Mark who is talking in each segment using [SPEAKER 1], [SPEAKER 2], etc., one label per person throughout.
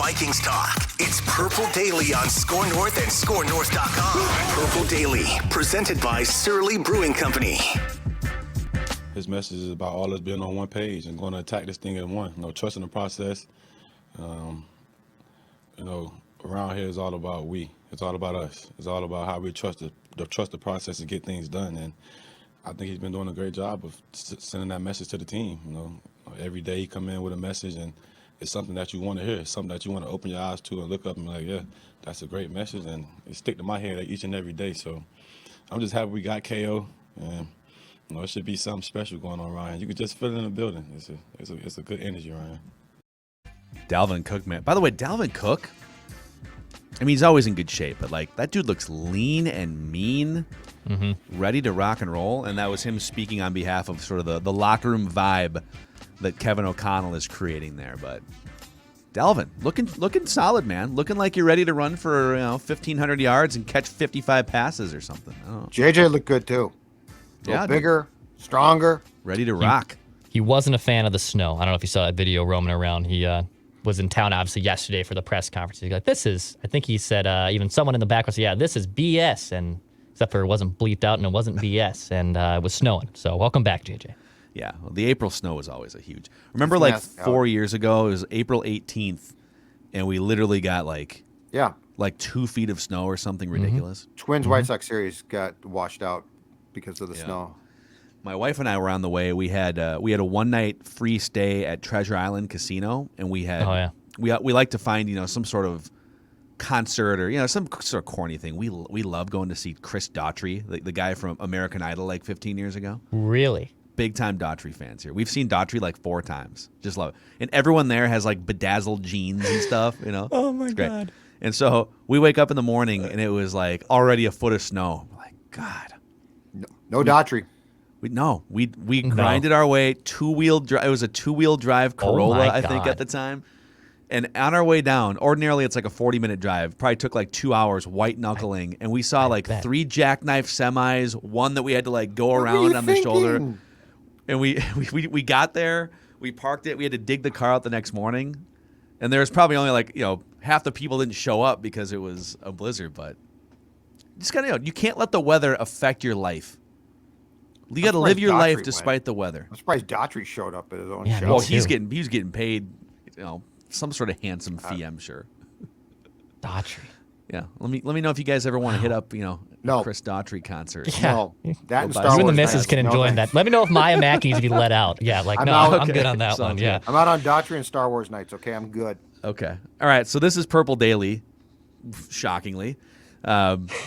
[SPEAKER 1] Vikings talk. It's Purple Daily on Score North and ScoreNorth.com. Purple Daily, presented by Surly Brewing Company.
[SPEAKER 2] His message is about all us being on one page and going to attack this thing at one. Trusting the process. Around here is all about we. It's all about us. It's all about how we trust the process and get things done. And I think he's been doing a great job of sending that message to the team. Every day he come in with a message, and it's something that you want to hear. It's something that you want to open your eyes to and look up and be like, yeah, that's a great message, and it stick to my head each and every day. So I'm just happy we got KO, and it should be something special going on around here. You can just feel it in the building. It's a good energy around here.
[SPEAKER 3] Dalvin Cook, man. By the way, Dalvin Cook, he's always in good shape, but that dude looks lean and mean, ready to rock and roll. And that was him speaking on behalf of sort of the locker room vibe that Kevin O'Connell is creating there. But Dalvin, looking solid, man. Looking like you're ready to run for 1,500 yards and catch 55 passes or something. I don't know.
[SPEAKER 4] JJ looked good too. Bigger, stronger,
[SPEAKER 3] ready to rock.
[SPEAKER 5] He wasn't a fan of the snow. I don't know if you saw that video roaming around. He was in town, obviously, yesterday for the press conference. He's like, I think he said, even someone in the back was, yeah, this is BS. And except for it wasn't bleeped out and it wasn't BS. And it was snowing. So welcome back, JJ.
[SPEAKER 3] Yeah, well, the April snow was always a huge. Remember, 4 years ago, it was April 18th, and we literally got 2 feet of snow or something ridiculous.
[SPEAKER 4] Twins White Sox series got washed out because of the snow.
[SPEAKER 3] My wife and I were on the way. We had a one night free stay at Treasure Island Casino, and we had we like to find some sort of concert or some sort of corny thing. We love going to see Chris Daughtry, the guy from American Idol 15 years ago.
[SPEAKER 5] Really?
[SPEAKER 3] Big time Daughtry fans here. We've seen Daughtry 4 times. Just love it. And everyone there has bedazzled jeans and stuff,
[SPEAKER 5] Oh my God.
[SPEAKER 3] And so we wake up in the morning and it was already a foot of snow. I'm like, God.
[SPEAKER 4] No Daughtry.
[SPEAKER 3] We grinded our way, two-wheel drive. It was a two-wheel drive Corolla, I think, at the time. And on our way down, ordinarily it's a 40-minute drive. Probably took 2 hours white knuckling, and we saw 3 jackknife semis, one that we had to go around on the shoulder. And we got there, we parked it, we had to dig the car out the next morning, and there was probably only half the people didn't show up because it was a blizzard. But just gotta you can't let the weather affect your life. You got to live your life despite the weather.
[SPEAKER 4] I'm surprised Daughtry showed up at his own show.
[SPEAKER 3] Well, he was getting paid, some sort of handsome fee, I'm sure.
[SPEAKER 5] Daughtry.
[SPEAKER 3] Yeah. Let me know if you guys ever want to hit up, Chris Daughtry concert.
[SPEAKER 5] Yeah.
[SPEAKER 4] No, that and Star
[SPEAKER 5] You
[SPEAKER 4] Wars
[SPEAKER 5] and the missus can enjoy that. Let me know if Maya Mackey needs to be let out. Yeah, I'm good on that one. Yeah.
[SPEAKER 4] I'm out on Daughtry and Star Wars nights. Okay, I'm good.
[SPEAKER 3] Okay. All right. So this is Purple Daily. Shockingly.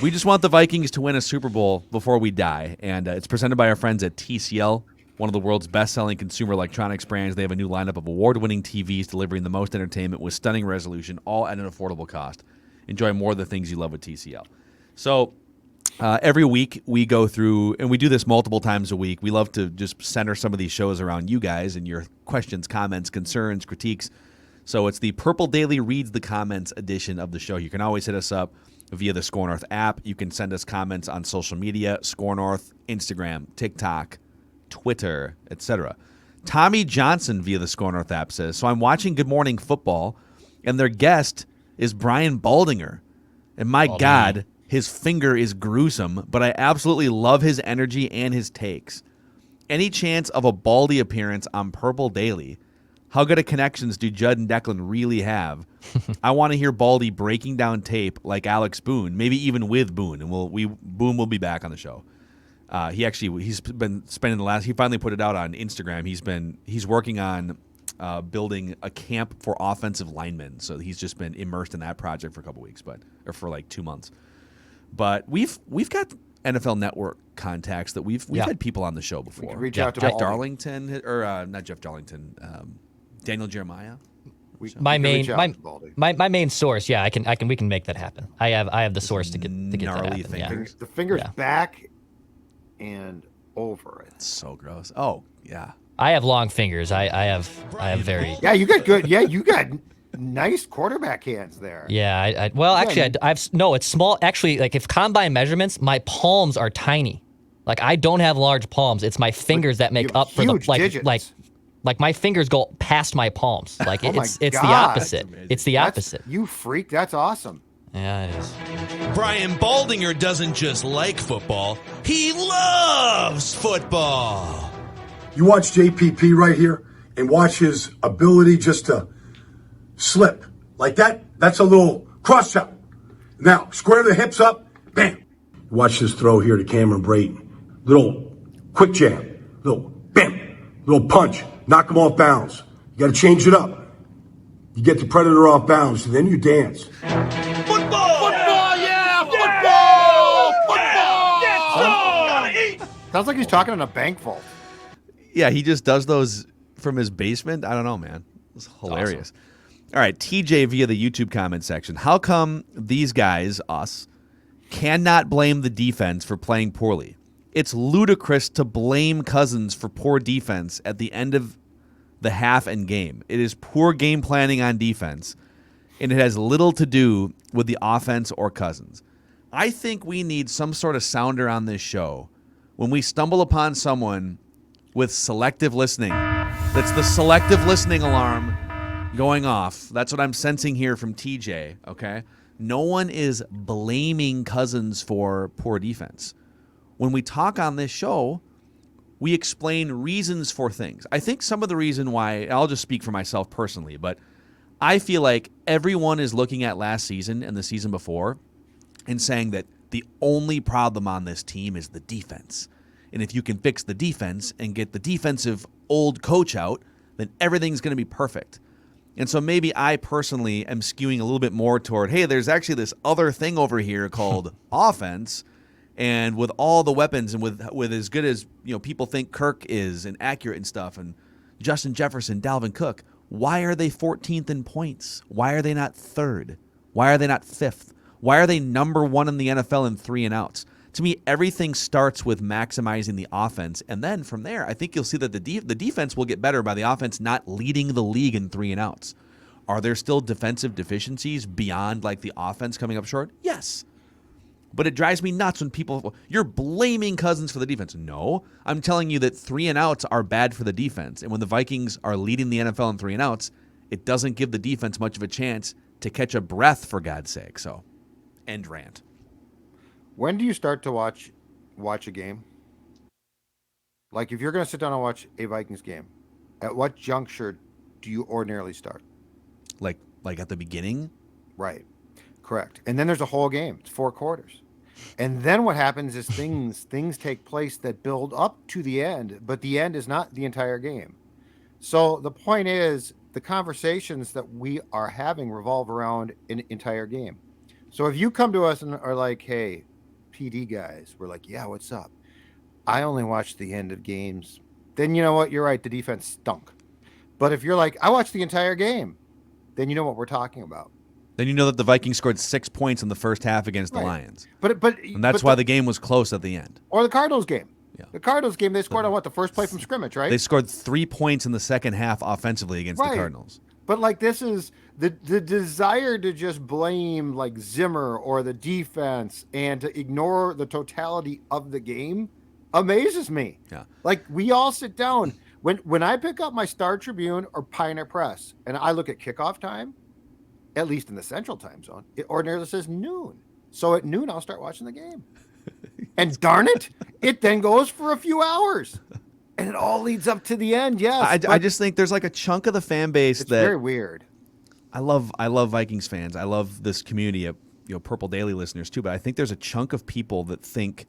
[SPEAKER 3] We just want the Vikings to win a Super Bowl before we die, and it's presented by our friends at TCL, one of the world's best-selling consumer electronics brands. They have a new lineup of award-winning TVs delivering the most entertainment with stunning resolution, all at an affordable cost. Enjoy more of the things you love with TCL. So every week we go through, and we do this multiple times a week. We love to just center some of these shows around you guys and your questions, comments, concerns, critiques. So it's the Purple Daily Reads the Comments edition of the show. You can always hit us up via the Score North app. You can send us comments on social media, Score North, Instagram, TikTok, Twitter, etc. Tommy Johnson via the Score North app says, so I'm watching Good Morning Football, and their guest is Brian Baldinger. And my God, his finger is gruesome, but I absolutely love his energy and his takes. Any chance of a Baldy appearance on Purple Daily? How good of connections do Judd and Declan really have? I want to hear Baldy breaking down tape like Alex Boone, maybe even with Boone, and Boone will be back on the show. He's been spending he finally put it out on Instagram. He's working on building a camp for offensive linemen, so he's just been immersed in that project for a couple weeks, or for 2 months. But we've got NFL Network contacts that we've had people on the show before.
[SPEAKER 4] Reach out to
[SPEAKER 3] Jeff Darlington, or not Jeff Darlington. Daniel Jeremiah.
[SPEAKER 5] My main source, we can make that happen. I have the source to get that happen.
[SPEAKER 3] Fingers.
[SPEAKER 4] The fingers back and over it.
[SPEAKER 3] It's so gross. Oh yeah.
[SPEAKER 5] I have long fingers. I have very.
[SPEAKER 4] Yeah, you got good. Yeah, you got nice quarterback hands there.
[SPEAKER 5] Yeah. It's small. Actually, if combine measurements, my palms are tiny. I don't have large palms. It's my fingers that make up for the
[SPEAKER 4] digits.
[SPEAKER 5] Like my fingers go past my palms. Like
[SPEAKER 4] Oh my
[SPEAKER 5] it's the
[SPEAKER 4] God.
[SPEAKER 5] opposite. It's the opposite.
[SPEAKER 4] You freak. That's awesome.
[SPEAKER 5] Yeah, it is.
[SPEAKER 6] Brian Baldinger doesn't just like football, he loves football.
[SPEAKER 7] You watch JPP right here and watch his ability just to slip like that. That's a little cross chop. Now, square the hips up, bam. Watch this throw here to Cameron Brayton. Little quick jab, little bam, little punch, knock him off bounds. You got to change it up. You get the predator off bounds, and then you dance.
[SPEAKER 6] Football!
[SPEAKER 4] Sounds like he's talking in a bank vault.
[SPEAKER 3] Yeah, he just does those from his basement. I don't know, man. It's hilarious. All right, TJ via the YouTube comment section. How come these guys, us, cannot blame the defense for playing poorly? It's ludicrous to blame Cousins for poor defense at the end of the half and game. It is poor game planning on defense, and it has little to do with the offense or Cousins. I think we need some sort of sounder on this show when we stumble upon someone with selective listening. That's the selective listening alarm going off. That's what I'm sensing here from TJ, okay? No one is blaming Cousins for poor defense. When we talk on this show, we explain reasons for things. I think some of the reason why, I'll just speak for myself personally, but I feel like everyone is looking at last season and the season before and saying that the only problem on this team is the defense. And if you can fix the defense and get the defensive old coach out, then everything's going to be perfect. And so maybe I personally am skewing a little bit more toward, hey, there's actually this other thing over here called offense. And with all the weapons and with as good as people think Kirk is and accurate and stuff, and Justin Jefferson, Dalvin Cook, why are they 14th in points? Why are they not third? Why are they not fifth? Why are they number one in the NFL in 3 and outs? To me, everything starts with maximizing the offense, and then from there, I think you'll see that the defense will get better by the offense not leading the league in 3 and outs. Are there still defensive deficiencies beyond like the offense coming up short? Yes. But it drives me nuts when you're blaming Cousins for the defense. No, I'm telling you that 3 and outs are bad for the defense. And when the Vikings are leading the NFL in 3 and outs, it doesn't give the defense much of a chance to catch a breath, for God's sake. So, end rant.
[SPEAKER 4] When do you start to watch a game? Like if you're going to sit down and watch a Vikings game, at what juncture do you ordinarily start?
[SPEAKER 3] Like at the beginning?
[SPEAKER 4] Right. Correct. And then there's a whole game. It's 4 quarters. And then what happens is things take place that build up to the end, but the end is not the entire game. So the point is the conversations that we are having revolve around an entire game. So if you come to us and are like, hey, PD guys, we're like, yeah, what's up? I only watch the end of games. Then you know what? You're right. The defense stunk. But if you're like, I watched the entire game, then you know what we're talking about.
[SPEAKER 3] Then you know that the Vikings scored 6 points in the first half against the Lions. And that's why the game was close at the end.
[SPEAKER 4] Or the Cardinals game.
[SPEAKER 3] Yeah.
[SPEAKER 4] The Cardinals game, they scored on what? The first play from scrimmage, right?
[SPEAKER 3] They scored 3 points in the second half offensively against the Cardinals.
[SPEAKER 4] But like this is the desire to just blame like Zimmer or the defense and to ignore the totality of the game amazes me.
[SPEAKER 3] Yeah.
[SPEAKER 4] Like we all sit down when I pick up my Star Tribune or Pioneer Press and I look at kickoff time, at least in the Central Time Zone, it ordinarily says noon. So at noon, I'll start watching the game. And darn it, it then goes for a few hours. And it all leads up to the end, yes.
[SPEAKER 3] I just think there's like a chunk of the fan base
[SPEAKER 4] it's
[SPEAKER 3] that
[SPEAKER 4] very weird.
[SPEAKER 3] I love Vikings fans. I love this community of Purple Daily listeners too. But I think there's a chunk of people that think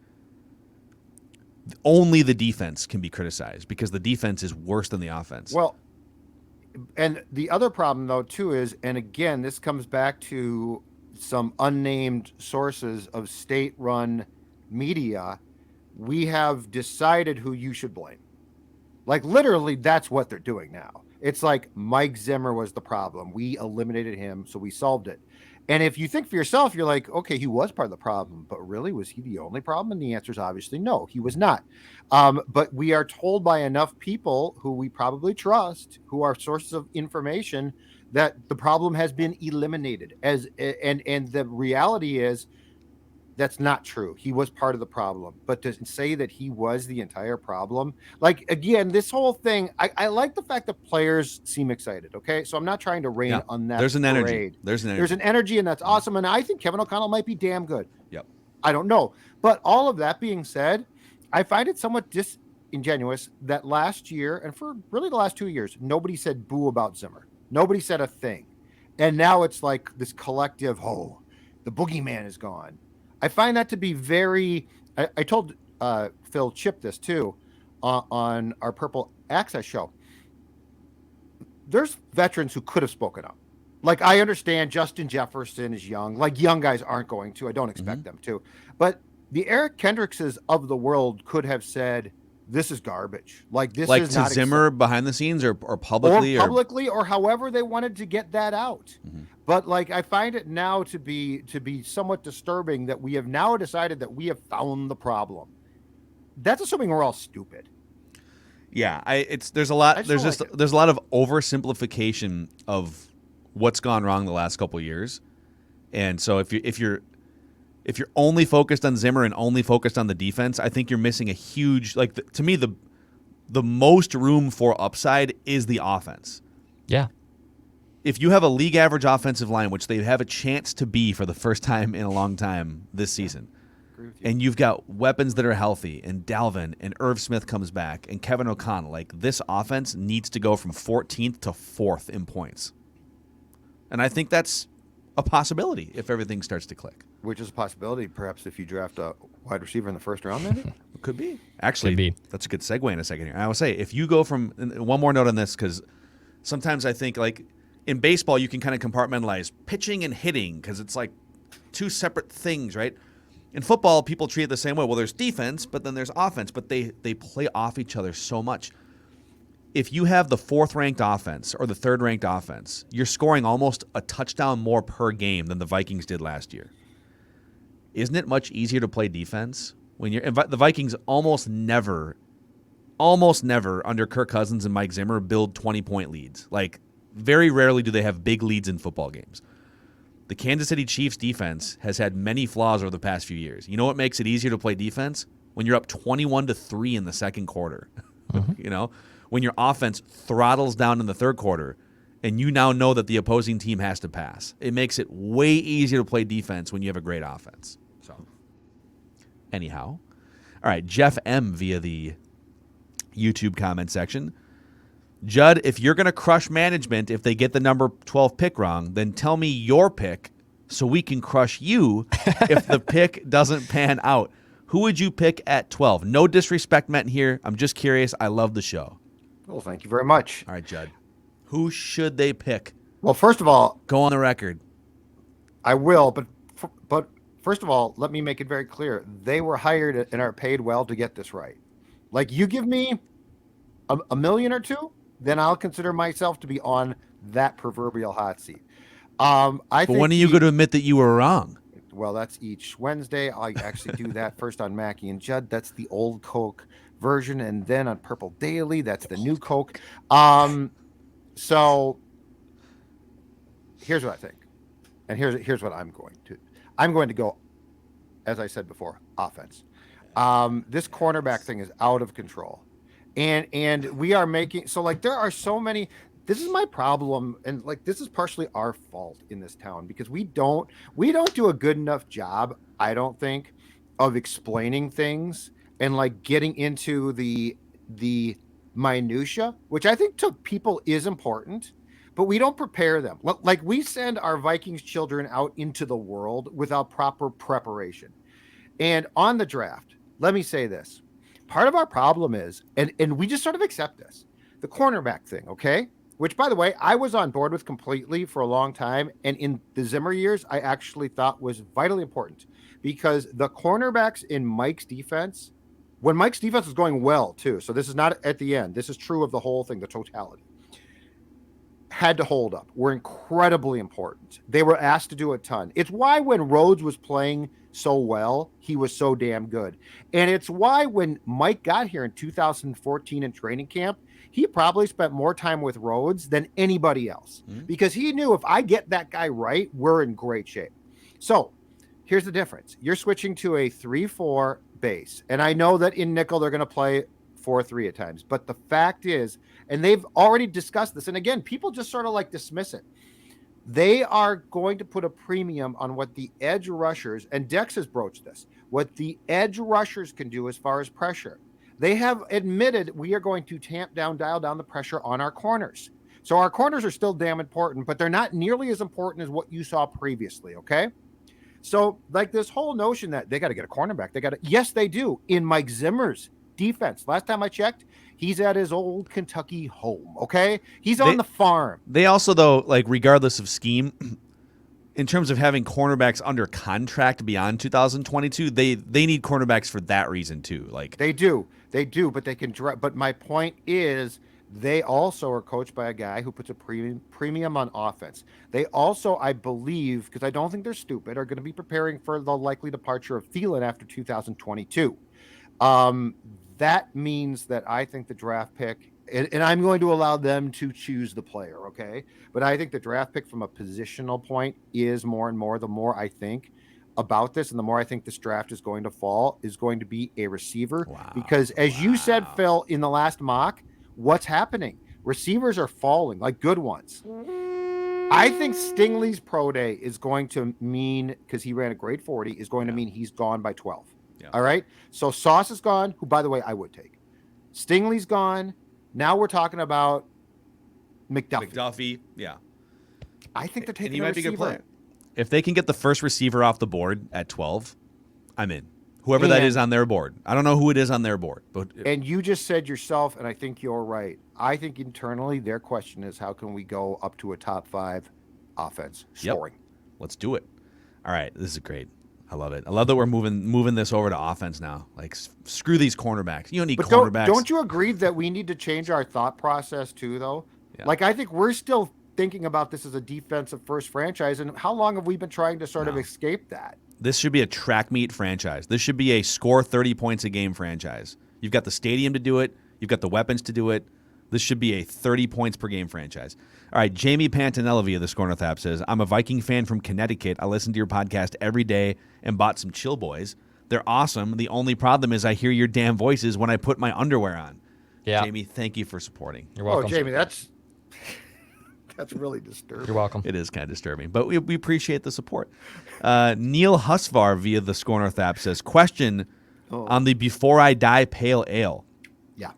[SPEAKER 3] only the defense can be criticized because the defense is worse than the offense.
[SPEAKER 4] Well, and the other problem though too is, and again, this comes back to some unnamed sources of state-run media. We have decided who you should blame. Like literally that's what they're doing now. It's like Mike Zimmer was the problem. We eliminated him, so we solved it. And if you think for yourself, you're like, okay, he was part of the problem, but really, was he the only problem? And the answer is obviously no, he was not. But we are told by enough people who we probably trust, who are sources of information, that the problem has been eliminated. And the reality is, That's not true. He was part of the problem. But to say that he was the entire problem, like, again, this whole thing, I like the fact that players seem excited, okay? So I'm not trying to rain on that
[SPEAKER 3] There's an
[SPEAKER 4] parade.
[SPEAKER 3] energy. There's
[SPEAKER 4] an energy, and that's awesome. And I think Kevin O'Connell might be damn good.
[SPEAKER 3] Yep.
[SPEAKER 4] I don't know. But all of that being said, I find it somewhat disingenuous that last year, and for really the last 2 years, nobody said boo about Zimmer. Nobody said a thing. And now it's like this collective, oh, the boogeyman is gone. I find that to be very, I told Phil Chip this too on our Purple Access show. There's veterans who could have spoken up. Like, I understand Justin Jefferson is young. Like, young guys aren't going to. I don't expect them to. But the Eric Kendrickses of the world could have said, this is garbage. Like, this
[SPEAKER 3] like
[SPEAKER 4] is
[SPEAKER 3] to
[SPEAKER 4] not
[SPEAKER 3] Zimmer behind the scenes or publicly?
[SPEAKER 4] Or however they wanted to get that out. But, like, I find it now to be somewhat disturbing that we have now decided that we have found the problem. That's assuming we're all stupid.
[SPEAKER 3] Yeah, there's a lot there's a lot of oversimplification of what's gone wrong the last couple of years. And so if you're only focused on Zimmer and only focused on the defense, I think you're missing a huge, to me, the most room for upside is the offense.
[SPEAKER 5] Yeah.
[SPEAKER 3] If you have a league average offensive line, which they have a chance to be for the first time in a long time this season, and you've got weapons that are healthy, and Dalvin and Irv Smith comes back, and Kevin O'Connell, like, this offense needs to go from 14th to 4th in points. And I think that's a possibility if everything starts to click.
[SPEAKER 4] Which is a possibility, perhaps, if you draft a wide receiver in the first round, maybe?
[SPEAKER 3] Could be. Actually, that's a good segue in a second here. I will say, if you go from, one more note on this, because sometimes I think, like, in baseball, you can kind of compartmentalize pitching and hitting because it's like two separate things, right? In football, people treat it the same way. Well, there's defense, but then there's offense, but they play off each other so much. If you have the 4th-ranked offense or the 3rd-ranked offense, you're scoring almost a touchdown more per game than the Vikings did last year. Isn't it much easier to play defense when the Vikings almost never under Kirk Cousins and Mike Zimmer build 20-point leads. Like, very rarely do they have big leads in football games. The Kansas City Chiefs defense has had many flaws over the past few years. You know what makes it easier to play defense? When you're up 21-3 in the second quarter. You know, when your offense throttles down in the third quarter and you now know that the opposing team has to pass. It makes it way easier to play defense when you have a great offense. So, anyhow. All right, Jeff M. via the YouTube comment section. Judd, if you're going to crush management if they get the number 12 pick wrong, then tell me your pick so we can crush you if the pick doesn't pan out. Who would you pick at 12? No disrespect meant here. I'm just curious. I love the show.
[SPEAKER 4] Well, thank you very much.
[SPEAKER 3] All right, Judd. Who should they pick?
[SPEAKER 4] Well, first of all,
[SPEAKER 3] go on the record.
[SPEAKER 4] I will, but first of all, let me make it very clear. They were hired and are paid well to get this right. Like, you give me a million or two, then I'll consider myself to be on that proverbial hot seat.
[SPEAKER 3] But when are you going to admit that you were wrong?
[SPEAKER 4] Well, that's each Wednesday. I actually do that first on Mackey and Judd. That's the old Coke version. And then on Purple Daily, that's the new Coke. So here's what I think. And here's what I'm going to. I'm going to go, as I said before, offense. This cornerback thing is out of control. And we are making, so like there are so many, this is my problem, and like this is partially our fault in this town because we don't do a good enough job, I don't think, of explaining things and like getting into the minutia, which I think to people is important, but we don't prepare them. Like we send our Vikings children out into the world without proper preparation. And on the draft, let me say this. Part of our problem is, and we just sort of accept this, the cornerback thing, okay? Which, by the way, I was on board with completely for a long time. And in the Zimmer years, I actually thought was vitally important because the cornerbacks in Mike's defense, when Mike's defense was going well, too, so this is not at the end. This is true of the whole thing, the totality. Had to hold up. Were incredibly important. They were asked to do a ton. It's why when Rhodes was playing so well, he was so damn good. And it's why when Mike got here in 2014 in training camp, he probably spent more time with Rhodes than anybody else because he knew if I get that guy right, we're in great shape. So here's the difference. You're switching to a 3-4 base. And I know that in nickel, they're going to play 4-3 at times. But the fact is, and they've already discussed this, and again, people just sort of like dismiss it. They are going to put a premium on what the edge rushers, and Dex has broached this, what the edge rushers can do as far as pressure. They have admitted we are going to dial down the pressure on our corners. So our corners are still damn important, but they're not nearly as important as what you saw previously, okay? So like this whole notion that they got to get a cornerback, yes, they do. In Mike Zimmer's defense, last time I checked, he's at his old Kentucky home, okay? He's on the farm.
[SPEAKER 3] They also, though, like regardless of scheme, in terms of having cornerbacks under contract beyond 2022, they need cornerbacks for that reason too. Like
[SPEAKER 4] they do, but they can. But my point is, they also are coached by a guy who puts a premium on offense. They also, I believe, because I don't think they're stupid, are going to be preparing for the likely departure of Thielen after 2022. That means that I think the draft pick, and I'm going to allow them to choose the player, okay? But I think the draft pick from a positional point is more and more, the more I think about this and the more I think this draft is going to fall, is going to be a receiver. Wow. Because as you said, Phil, in the last mock, what's happening? Receivers are falling, like good ones. I think Stingley's pro day is going to mean, because he ran a great 40, is going to mean he's gone by 12. Yeah. All right. So Sauce is gone, who, by the way, I would take. Stingley's gone. Now we're talking about McDuffie.
[SPEAKER 3] Yeah.
[SPEAKER 4] I think they're taking
[SPEAKER 3] he might be a good
[SPEAKER 4] receiver.
[SPEAKER 3] player. If they can get the first receiver off the board at 12, I'm in. Whoever that is on their board. I don't know who it is on their board. But
[SPEAKER 4] and you just said yourself, and I think you're right. I think internally their question is, how can we go up to a top 5 offense scoring?
[SPEAKER 3] Yep. Let's do it. All right. This is great. I love it. I love that we're moving this over to offense now. Like, screw these cornerbacks. You don't need cornerbacks.
[SPEAKER 4] Don't you agree that we need to change our thought process too, though? Yeah. Like, I think we're still thinking about this as a defensive first franchise, and how long have we been trying to sort of escape that?
[SPEAKER 3] This should be a track meet franchise. This should be a score 30 points a game franchise. You've got the stadium to do it. You've got the weapons to do it. This should be a 30 points per game franchise. All right, Jamie Pantanella via the Score North app says, I'm a Viking fan from Connecticut. I listen to your podcast every day and bought some Chill Boys. They're awesome. The only problem is I hear your damn voices when I put my underwear on. Yeah. Jamie, thank you for supporting.
[SPEAKER 5] You're welcome.
[SPEAKER 4] Oh, Jamie, that's really disturbing.
[SPEAKER 5] You're welcome.
[SPEAKER 3] It is kind of disturbing, but we appreciate the support. Neil Husvar via the Score North app says, question on the Before I Die Pale Ale.
[SPEAKER 4] Yeah.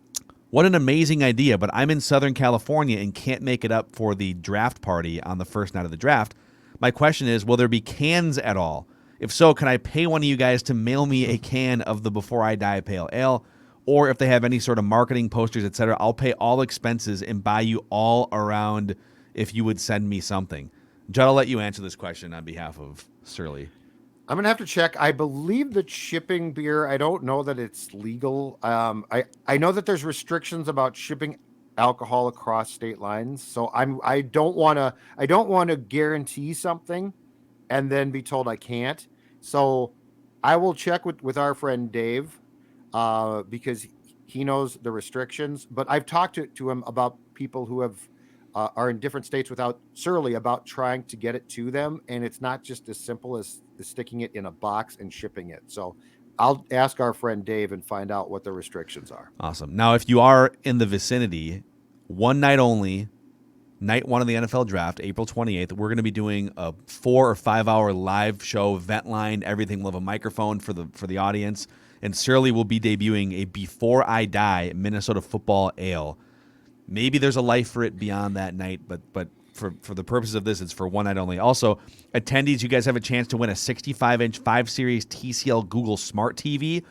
[SPEAKER 3] What an amazing idea, but I'm in Southern California and can't make it up for the draft party on the first night of the draft. My question is, will there be cans at all? If so, can I pay one of you guys to mail me a can of the Before I Die Pale Ale? Or if they have any sort of marketing posters, etc., I'll pay all expenses and buy you all around if you would send me something. Judd, I'll let you answer this question on behalf of Surly.
[SPEAKER 4] I'm going to have to check. I believe that shipping beer, I don't know that it's legal. I know that there's restrictions about shipping alcohol across state lines. So I don't want to guarantee something and then be told I can't. So I will check with our friend Dave because he knows the restrictions. But I've talked to him about people who are in different states without Surly about trying to get it to them. And it's not just as simple as sticking it in a box and shipping it. So I'll ask our friend Dave and find out what the restrictions are.
[SPEAKER 3] Awesome. Now, if you are in the vicinity, one night only, night one of the NFL draft, April 28th, we're going to be doing a 4 or 5 hour live show, vent line, everything. We'll have a microphone for the audience. And Surly will be debuting a Before I Die Minnesota Football Ale. Maybe there's a life for it beyond that night, but for the purposes of this, it's for one night only. Also, attendees, you guys have a chance to win a 65-inch 5 Series TCL Google Smart TV,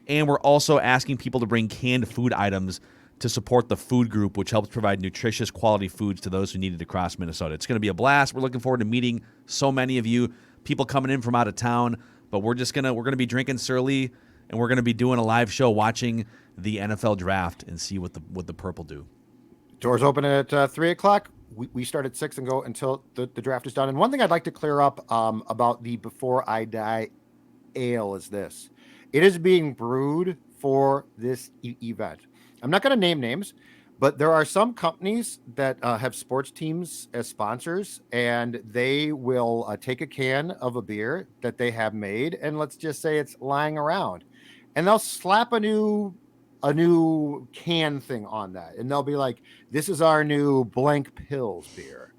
[SPEAKER 3] and we're also asking people to bring canned food items to support the food group, which helps provide nutritious quality foods to those who need it across Minnesota. It's going to be a blast. We're looking forward to meeting so many of you, people coming in from out of town, but we're going to be drinking Surly, and we're going to be doing a live show watching the NFL draft and see what the purple do.
[SPEAKER 4] Doors open at 3 o'clock. We start at 6 and go until the draft is done. And one thing I'd like to clear up about the Before I Die Ale is this. It is being brewed for this event. I'm not going to name names, But there are some companies that have sports teams as sponsors, and they will take a can of a beer that they have made, and let's just say it's lying around, and they'll slap a new can thing on that, and they'll be like, "This is our new blank pills beer.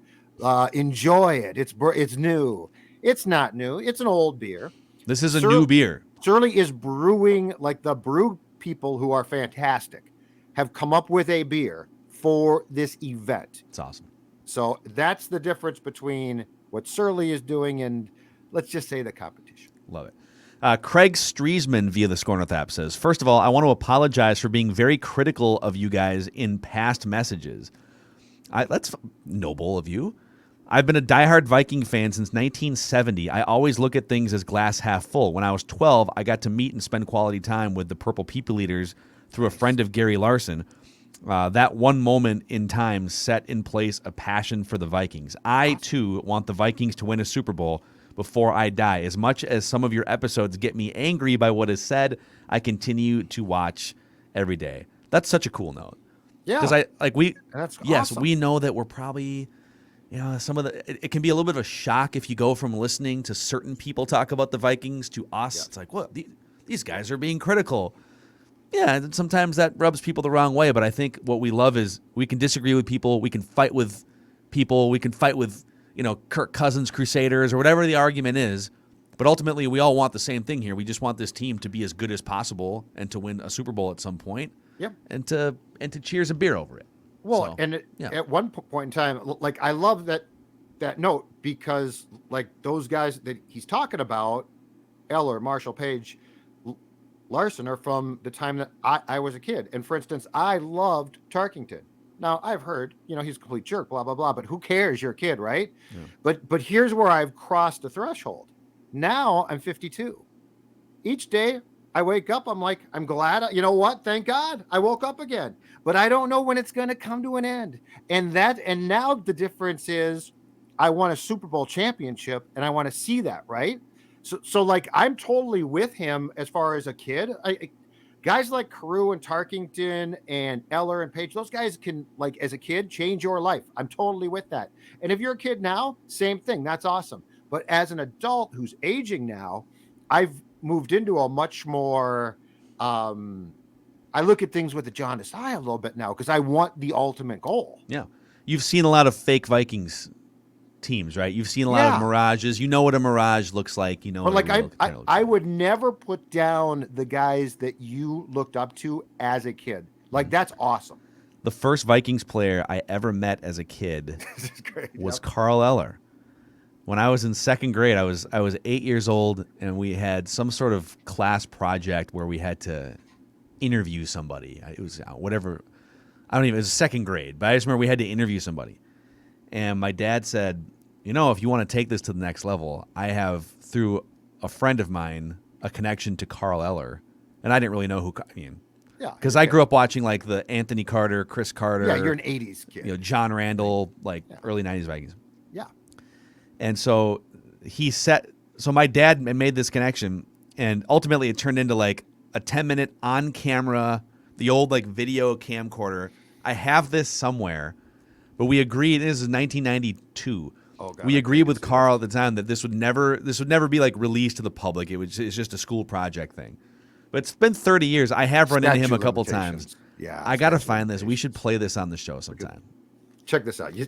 [SPEAKER 4] Enjoy it. It's new. It's not new. It's an old beer.
[SPEAKER 3] This is a new beer.
[SPEAKER 4] Surly is brewing, like the brew people who are fantastic have come up with a beer for this event.
[SPEAKER 3] It's awesome.
[SPEAKER 4] So that's the difference between what Surly is doing and, let's just say, the competition.
[SPEAKER 3] Love it. Craig Streesman via the Score North app says, first of all, I want to apologize for being very critical of you guys in past messages. That's noble of you. I've been a diehard Viking fan since 1970. I always look at things as glass half full. When I was 12, I got to meet and spend quality time with the Purple People Eaters through a friend of Gary Larson. That one moment in time set in place a passion for the Vikings. I, too, want the Vikings to win a Super Bowl before I die. As much as some of your episodes get me angry by what is said, I continue to watch every day. That's such a cool note.
[SPEAKER 4] Yeah.
[SPEAKER 3] Because
[SPEAKER 4] That's
[SPEAKER 3] yes,
[SPEAKER 4] awesome.
[SPEAKER 3] we know that we're probably, it can be a little bit of a shock if you go from listening to certain people talk about the Vikings to us. Yeah. It's like, what? These guys are being critical. Yeah, and sometimes that rubs people the wrong way, but I think what we love is we can disagree with people, we can fight with people, we can fight with, Kirk Cousins Crusaders or whatever the argument is, but ultimately we all want the same thing here. We just want this team to be as good as possible and to win a Super Bowl at some point.
[SPEAKER 4] Yep.
[SPEAKER 3] And to cheers a beer over it.
[SPEAKER 4] Well, at one point in time, like, I love that note, because like those guys that he's talking about, Eller, Marshall, Page, Larson, are from the time that I was a kid. And for instance, I loved Tarkington. Now, I've heard, he's a complete jerk, blah, blah, blah, but who cares? You're a kid, right? Yeah. But here's where I've crossed the threshold. Now I'm 52. Each day I wake up, I'm like, I'm glad, you know what? Thank God I woke up again. But I don't know when it's going to come to an end. And now the difference is I want a Super Bowl championship, and I want to see that, right? So like, I'm totally with him as far as a kid. Guys like Carew and Tarkington and Eller and Page, those guys can, like, as a kid, change your life. I'm totally with that. And if you're a kid now, same thing. That's awesome. But as an adult who's aging now, I've moved into a much more, I look at things with a jaundiced eye a little bit now, because I want the ultimate goal.
[SPEAKER 3] Yeah. You've seen a lot of fake Vikings teams, right? You've seen a lot of mirages. You know what a mirage looks like.
[SPEAKER 4] But like, I would never put down the guys that you looked up to as a kid. Like, that's awesome.
[SPEAKER 3] The first Vikings player I ever met as a kid was Carl Eller. When I was in second grade, I was 8 years old, and we had some sort of class project where we had to interview somebody. It was whatever. It was second grade, but I just remember we had to interview somebody. And my dad said, if you want to take this to the next level, I have, through a friend of mine, a connection to Carl Eller. And I didn't really know who, because I grew up watching like the Anthony Carter, Chris Carter.
[SPEAKER 4] Yeah, you're an 80s kid.
[SPEAKER 3] John Randall, early 90s Vikings.
[SPEAKER 4] Yeah.
[SPEAKER 3] And so my dad made this connection, and ultimately it turned into like a 10-minute on camera, the old like video camcorder. I have this somewhere. But we agreed, this is 1992. Oh, God, we agreed with Carl at the time that this would never be like released to the public. It's just a school project thing. But it's been 30 years. I have run into him a couple times. Yeah. I got to find this. We should play this on the show sometime.
[SPEAKER 4] Check this out. You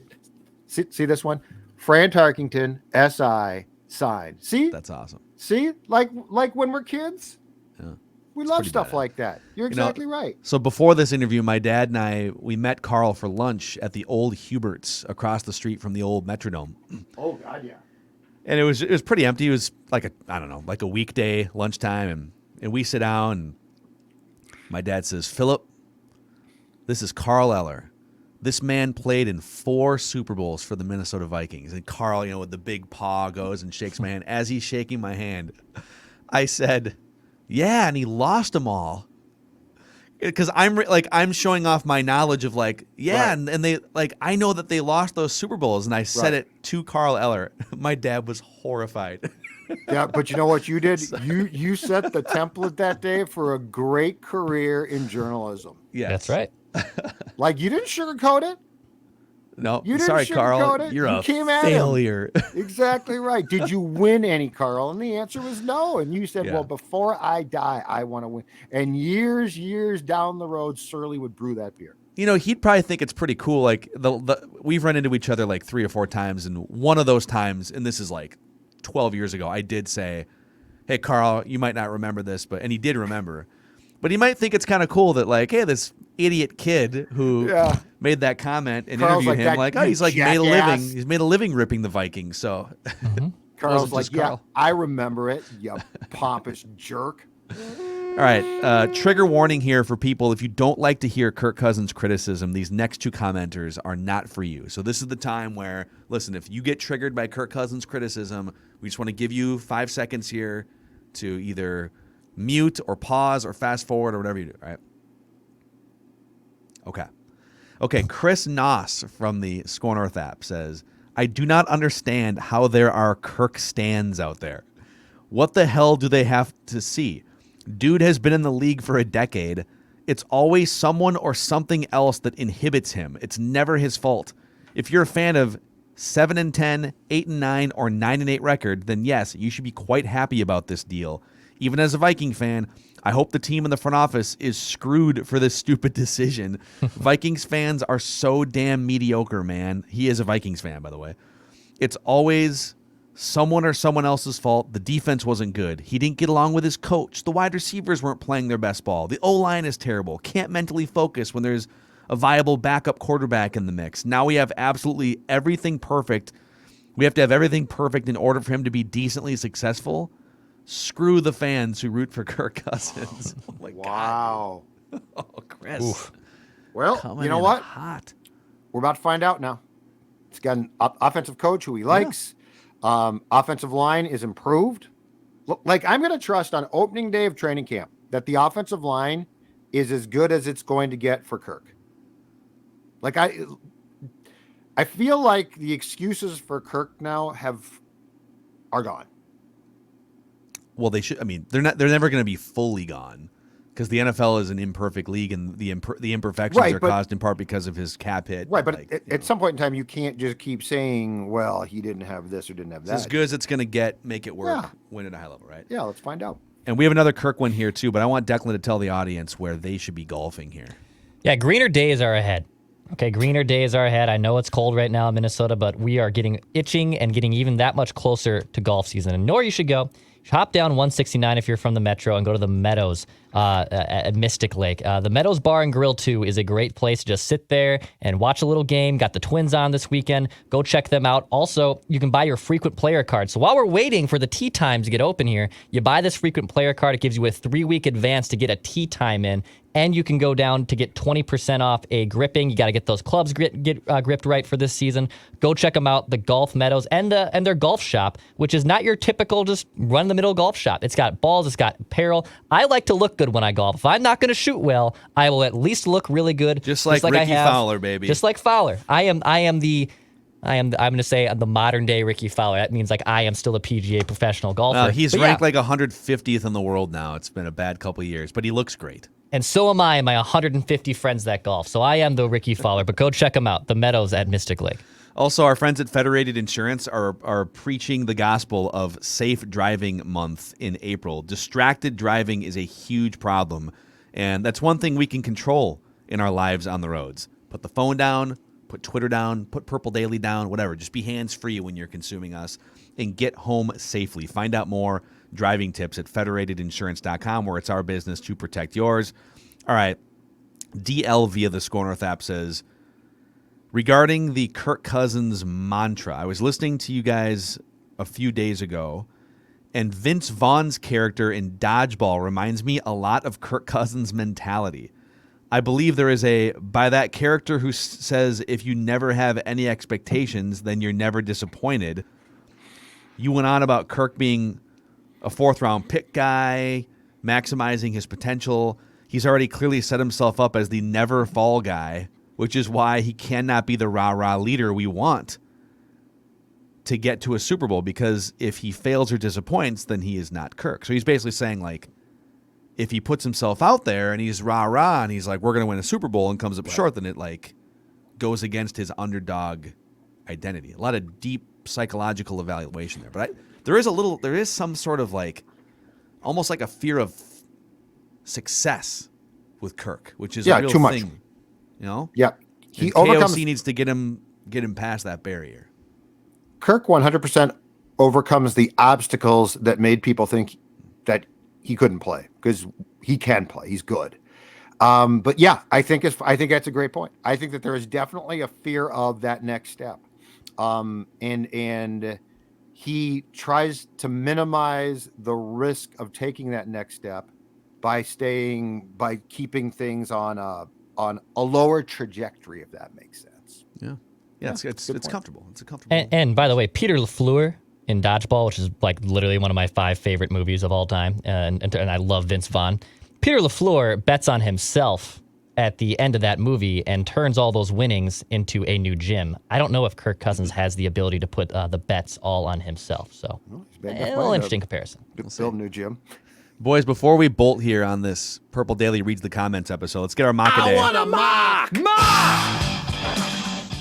[SPEAKER 4] see this one? Fran Tarkington, SI, signed. See?
[SPEAKER 3] That's awesome.
[SPEAKER 4] See? Like when we're kids? Yeah. We love stuff like that. You're exactly right.
[SPEAKER 3] So before this interview, my dad and we met Carl for lunch at the old Hubert's across the street from the old Metrodome.
[SPEAKER 4] Oh, God, yeah.
[SPEAKER 3] And it was pretty empty. It was like a weekday lunchtime, and we sit down, and my dad says, "Philip, this is Carl Eller. This man played in 4 Super Bowls for the Minnesota Vikings." And Carl, with the big paw, goes and shakes my hand. As he's shaking my hand, I said, "Yeah, and he lost them all." Because I'm showing off my knowledge of right. and they I know that they lost those Super Bowls, and I said it to Carl Eller. My dad was horrified.
[SPEAKER 4] Yeah, but you know what you did? You set the template that day for a great career in journalism.
[SPEAKER 3] Yes.
[SPEAKER 5] That's right.
[SPEAKER 4] Like, you didn't sugarcoat it.
[SPEAKER 3] No,
[SPEAKER 4] You didn't
[SPEAKER 3] sorry, Carl.
[SPEAKER 4] sugarcoat it.
[SPEAKER 3] You're
[SPEAKER 4] You
[SPEAKER 3] a
[SPEAKER 4] came at him.
[SPEAKER 3] failure.
[SPEAKER 4] Exactly right. Did you win any, Carl? And the answer was no. And you said,
[SPEAKER 3] Yeah.
[SPEAKER 4] well, before I die, I want to win. And years down the road, Surly would brew that beer.
[SPEAKER 3] You know, he'd probably think it's pretty cool. Like we've run into each other like 3 or 4 times, and one of those times, and this is like 12 years ago, I did say, "Hey, Carl, you might not remember this, and he did remember, but he might think it's kind of cool that like, hey, this idiot kid who made that comment and
[SPEAKER 4] Carl's
[SPEAKER 3] interviewed him, like, oh, he's like made a living,
[SPEAKER 4] jackass.
[SPEAKER 3] he's made a living ripping the Vikings." So
[SPEAKER 4] Carl's
[SPEAKER 3] wasn't
[SPEAKER 4] like,
[SPEAKER 3] just
[SPEAKER 4] yeah,
[SPEAKER 3] Carl.
[SPEAKER 4] I remember it, you pompous jerk.
[SPEAKER 3] All right, trigger warning here for people. If you don't like to hear Kirk Cousins criticism, these next 2 commenters are not for you. So this is the time where, listen, if you get triggered by Kirk Cousins criticism, we just want to give you 5 seconds here to either mute or pause or fast forward or whatever you do, all right? Okay, Chris Noss from the Score North app says, I do not understand how there are Kirk stands out there. What the hell do they have to see? Dude has been in the league for a decade. It's always someone or something else that inhibits him. It's never his fault. If you're a fan of 7-10, 8-9, or 9-8 record, then yes, you should be quite happy about this deal. Even as a Viking fan, I hope the team in the front office is screwed for this stupid decision. Vikings fans are so damn mediocre, man. He is a Vikings fan, by the way. It's always someone or someone else's fault. The defense wasn't good. He didn't get along with his coach. The wide receivers weren't playing their best ball. The O-line is terrible. Can't mentally focus when there's a viable backup quarterback in the mix. Now we have absolutely everything perfect. We have to have everything perfect in order for him to be decently successful. Screw the fans who root for Kirk Cousins. Oh my
[SPEAKER 4] Wow.
[SPEAKER 3] God. Oh, Chris.
[SPEAKER 4] Well,
[SPEAKER 3] Coming
[SPEAKER 4] you know
[SPEAKER 3] in
[SPEAKER 4] what?
[SPEAKER 3] Hot.
[SPEAKER 4] We're about to find out now. He's got an offensive coach who he likes. Offensive line is improved. Look, like, I'm going to trust on opening day of training camp that the offensive line is as good as it's going to get for Kirk. Like, I feel like the excuses for Kirk now are gone.
[SPEAKER 3] Well, they should. I mean, they're never going to be fully gone because the NFL is an imperfect league, and the imperfections are caused in part because of his cap hit.
[SPEAKER 4] Right, but at some point in time, you can't just keep saying, "Well, he didn't have this or didn't have that."
[SPEAKER 3] It's as good as it's going to get. Make it work. Win at a high level, right?
[SPEAKER 4] Yeah, let's find out.
[SPEAKER 3] And we have another Kirk one here too, but I want Declan to tell the audience where they should be golfing here.
[SPEAKER 5] Yeah, greener days are ahead. Okay, greener days are ahead. I know it's cold right now in Minnesota, but we are getting itching and getting even that much closer to golf season. And you know where you should go? Hop down 169 if you're from the Metro and go to the Meadows at Mystic Lake. The Meadows Bar and Grill, too, is a great place to just sit there and watch a little game. Got the Twins on this weekend. Go check them out. Also, you can buy your frequent player card. So while we're waiting for the tee time to get open here, you buy this frequent player card. It gives you a 3-week advance to get a tee time in. And you can go down to get 20% off a gripping. You got to get those clubs gripped right for this season. Go check them out, the Golf Meadows and their golf shop, which is not your typical just run-the-middle golf shop. It's got balls, it's got apparel. I like to look good when I golf. If I'm not going to shoot well, I will at least look really good.
[SPEAKER 3] Just like Ricky Fowler, baby.
[SPEAKER 5] Just like Fowler. I'm going to say the modern day Ricky Fowler. That means like I am still a PGA professional golfer.
[SPEAKER 3] He's ranked like 150th in the world now. It's been a bad couple of years, but he looks great.
[SPEAKER 5] And so am I and my 150 friends that golf. So I am the Ricky Fowler, but go check them out, the Meadows at Mystic Lake.
[SPEAKER 3] Also, our friends at Federated Insurance are preaching the gospel of Safe Driving Month in April. Distracted driving is a huge problem, and that's one thing we can control in our lives on the roads. Put the phone down, put Twitter down, put Purple Daily down, whatever. Just be hands-free when you're consuming us, and get home safely. Find out more driving tips at federatedinsurance.com, where it's our business to protect yours. All right, DL via the Score North app says, regarding the Kirk Cousins mantra, I was listening to you guys a few days ago, and Vince Vaughn's character in Dodgeball reminds me a lot of Kirk Cousins' mentality. I believe there is by that character who says if you never have any expectations, then you're never disappointed. You went on about Kirk being a 4th-round pick guy, maximizing his potential. He's already clearly set himself up as the never fall guy, which is why he cannot be the rah-rah leader we want. to get to a Super Bowl, because if he fails or disappoints, then he is not Kirk. So he's basically saying, like, if he puts himself out there and he's rah-rah and he's like, we're going to win a Super Bowl, and comes up short, then it, like, goes against his underdog identity. A lot of deep psychological evaluation there. But there is some sort of, like, almost like a fear of success with Kirk, which is a real
[SPEAKER 4] too much.
[SPEAKER 3] thing. You know?
[SPEAKER 4] Yeah. He
[SPEAKER 3] And
[SPEAKER 4] overcomes.
[SPEAKER 3] KOC needs to get him past that barrier.
[SPEAKER 4] Kirk 100% overcomes the obstacles that made people think that he couldn't play, because he can play. He's good. But yeah, I think that's a great point. I think that there is definitely a fear of that next step. And he tries to minimize the risk of taking that next step by keeping things on a lower trajectory, if that makes sense.
[SPEAKER 3] Yeah. Yeah, it's comfortable. It's a comfortable.
[SPEAKER 5] And by the way, Peter LaFleur in Dodgeball, which is like literally one of my 5 favorite movies of all time, and I love Vince Vaughn. Peter LaFleur bets on himself at the end of that movie and turns all those winnings into a new gym. I don't know if Kirk Cousins has the ability to put the bets all on himself. So, a little interesting comparison.
[SPEAKER 4] Build a new gym.
[SPEAKER 3] Boys, before we bolt here on this Purple Daily Reads the Comments episode, let's get our mock-a-day.
[SPEAKER 6] I want a mock!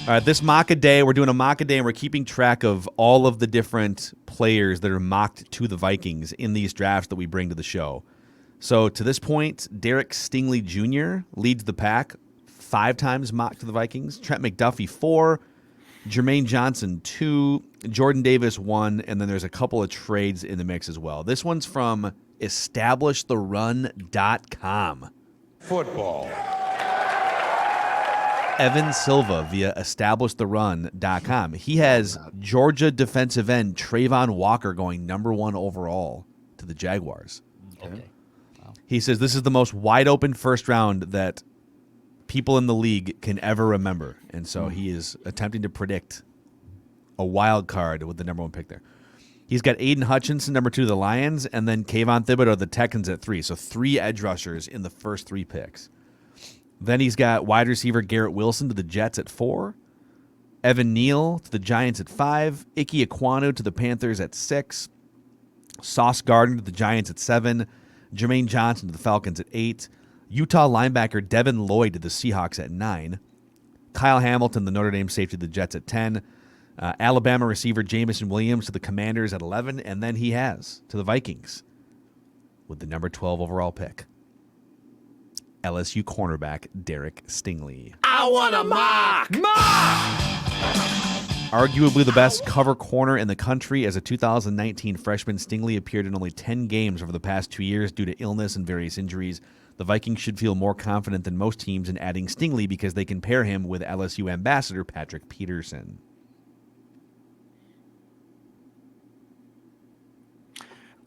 [SPEAKER 3] All right, this mock-a-day, we're doing a mock-a-day, and we're keeping track of all of the different players that are mocked to the Vikings in these drafts that we bring to the show. So to this point, Derek Stingley Jr. leads the pack, 5 times mocked to the Vikings. Trent McDuffie, 4. Jermaine Johnson, 2. Jordan Davis, 1. And then there's a couple of trades in the mix as well. This one's from EstablishTheRun.com.
[SPEAKER 6] Football.
[SPEAKER 3] Evan Silva via EstablishTheRun.com. He has Georgia defensive end Trayvon Walker going number 1 overall to the Jaguars.
[SPEAKER 5] Okay.
[SPEAKER 3] He says this is the most wide open first round that people in the league can ever remember. And so he is attempting to predict a wild card with the number 1 pick there. He's got Aiden Hutchinson, number 2 to the Lions, and then Kayvon Thibodeau, the Texans, at 3. So 3 edge rushers in the first 3 picks. Then he's got wide receiver Garrett Wilson to the Jets at 4. Evan Neal to the Giants at 5. Ike Ekwonu to the Panthers at 6. Sauce Gardner to the Giants at 7. Jermaine Johnson to the Falcons at 8. Utah linebacker Devin Lloyd to the Seahawks at 9. Kyle Hamilton, the Notre Dame safety, to the Jets at 10. Alabama receiver Jamison Williams to the Commanders at 11. And then he has to the Vikings with the number 12 overall pick, LSU cornerback Derek Stingley.
[SPEAKER 6] I want a mock!
[SPEAKER 3] Arguably the best cover corner in the country, as a 2019 freshman, Stingley appeared in only 10 games over the past 2 years due to illness and various injuries. The Vikings should feel more confident than most teams in adding Stingley because they can pair him with LSU ambassador Patrick Peterson.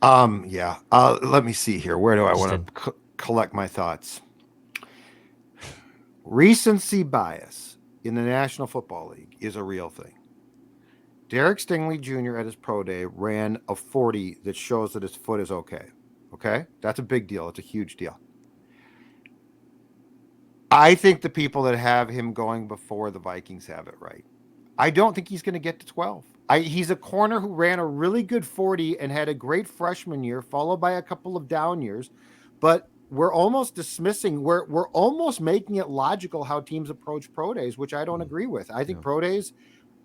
[SPEAKER 4] Let me see here. Where do I want to collect my thoughts? Recency bias in the National Football League is a real thing. Derek Stingley Jr. at his pro day ran a 40 that shows that his foot is okay. Okay? That's a big deal. It's a huge deal. I think the people that have him going before the Vikings have it right. I don't think he's going to get to 12. He's a corner who ran a really good 40 and had a great freshman year, followed by a couple of down years. But we're almost dismissing, we're almost making it logical how teams approach pro days, which I don't agree with. I think pro days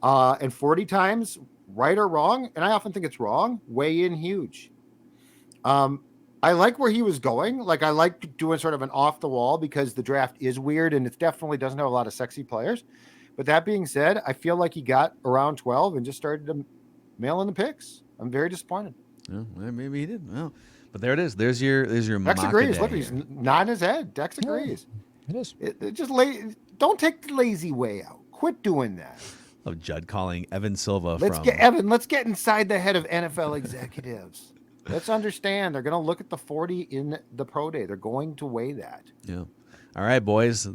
[SPEAKER 4] and 40 times, right or wrong, and I often think it's wrong, weigh in huge. I like where he was going. Like, I like doing sort of an off the wall because the draft is weird and it definitely doesn't have a lot of sexy players. But that being said, I feel like he got around 12 and just started to mail in the picks. I'm very disappointed.
[SPEAKER 3] Yeah, maybe he did. Well, but there it is. There's your
[SPEAKER 4] Dex agrees. Look, he's nodding his head. Dex agrees.
[SPEAKER 5] It is.
[SPEAKER 4] It just don't take the lazy way out. Quit doing that.
[SPEAKER 3] Of Judd calling Evan Silva
[SPEAKER 4] Let's get inside the head of NFL executives. Let's understand. They're going to look at the 40 in the pro day. They're going to weigh that.
[SPEAKER 3] Yeah. All right, boys.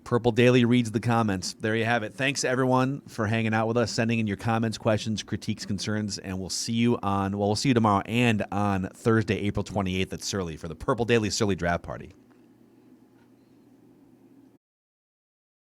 [SPEAKER 3] Purple Daily reads the comments. There you have it. Thanks, everyone, for hanging out with us, sending in your comments, questions, critiques, concerns, and we'll see you tomorrow and on Thursday, April 28th at Surly for the Purple Daily Surly Draft Party.